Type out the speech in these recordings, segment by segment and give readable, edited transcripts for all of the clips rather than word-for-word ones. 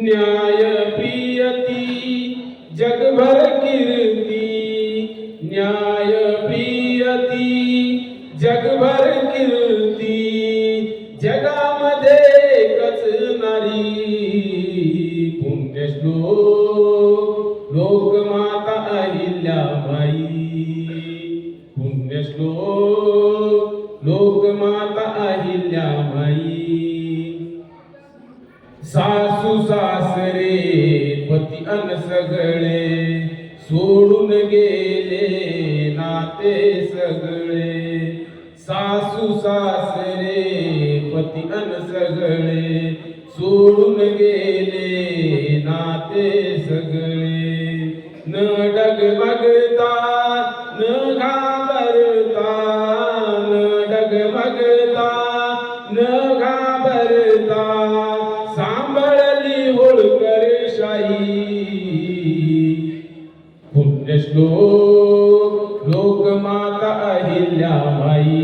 न्याय प्रियती जगभर कीर्ती, न्याय प्रियती जगभर कीर्ती, जगामध्ये एकच नारी पुण्यश्लोक लोकमाता अहिल्याबाई, पुण्यश्लोक लोकमाता अहिल्याबाई. सासू सासरे पती अन सगळे सोडून गेले नाते सगळे, सासू सासरे पती अन सगळे सोडून गेले नाते सगळे. न डगमगता न घाबरता, न डगमगता न घाबरता सांभाळली होळकरशाही. पुण्यश्लोक लोकमाता अहिल्याबाई,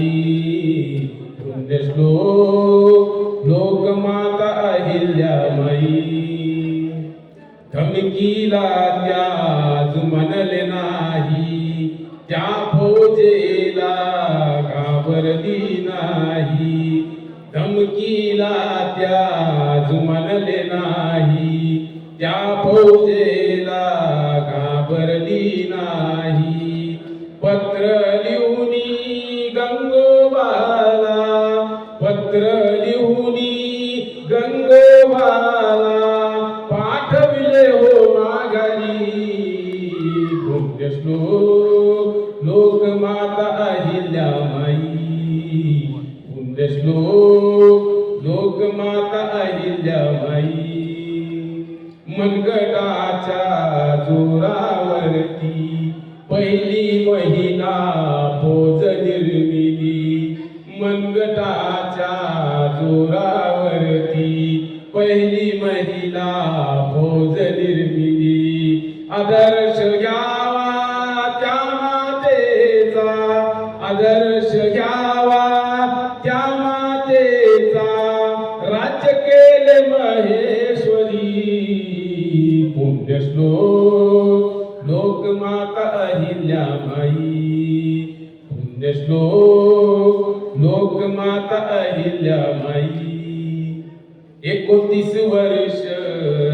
पुण्यश्लोक लोकमाता अहिल्याबाई. धमकीला त्या जुमानले नाही, त्या फौजेला घाबरली नाही, धमकीला त्या जुमानले नाही, त्या फौजेला घाबरली नाही. पत्र लिहूनी गंगोबाला, पत्र लिहूनी गंगोबाला पाठविले हो माघारी. पुण्यश्लोक लोकमाता अहिल्याबाई, पुण्यश्लोक लोकमाता अहिल्याबाई. मनगटाच्या जोरावरती पहिली महिला फौज निर्मिली, मनगटाच्या जोरावरती पहिली महिला फौज निर्मिली. आदर्श घ्यावा त्या मातेचा, आदर्श घ्यावा त्या मातेचा, राज्य केले महेश्वरी. पुण्यश्लोक लोकमाता अहिल्याबाई, पुण्यश्लोक लोकमाता अहिल्याबाई. 29 वर्ष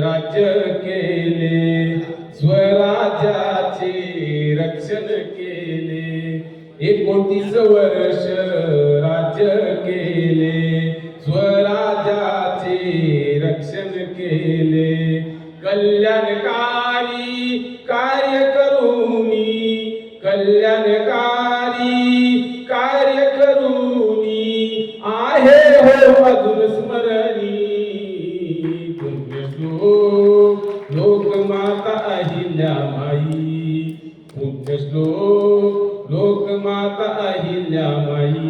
राज्य केले, स्वराज्याचे रक्षण केले. 29 वर्ष राज्य केले, स्वराज्याचे रक्षण केले. कल्याणकारी कार्य करूनी, कल्याणकारी कार्य करूनी आहे हो अजून स्मरणी. पुण्यश्लोक लोकमाता अहिल्याबाई, पुण्यश्लोक लोकमाता अहिल्याबाई.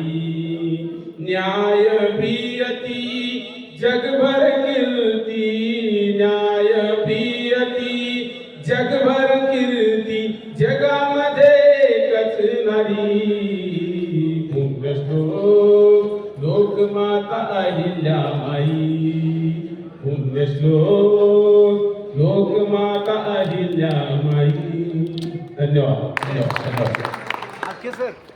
न्याय प्रियती जगभर कीर्ती, न्याय प्रियती जगभर कीर्ती, जगामध्ये एकच नारी. पुण्यश्लोक लोकमाता अहिल्याबाई, पुण्यश्लोक लोकमाता अहिल्याबाई. धन्यवाद धन्यवाद धन्यवाद.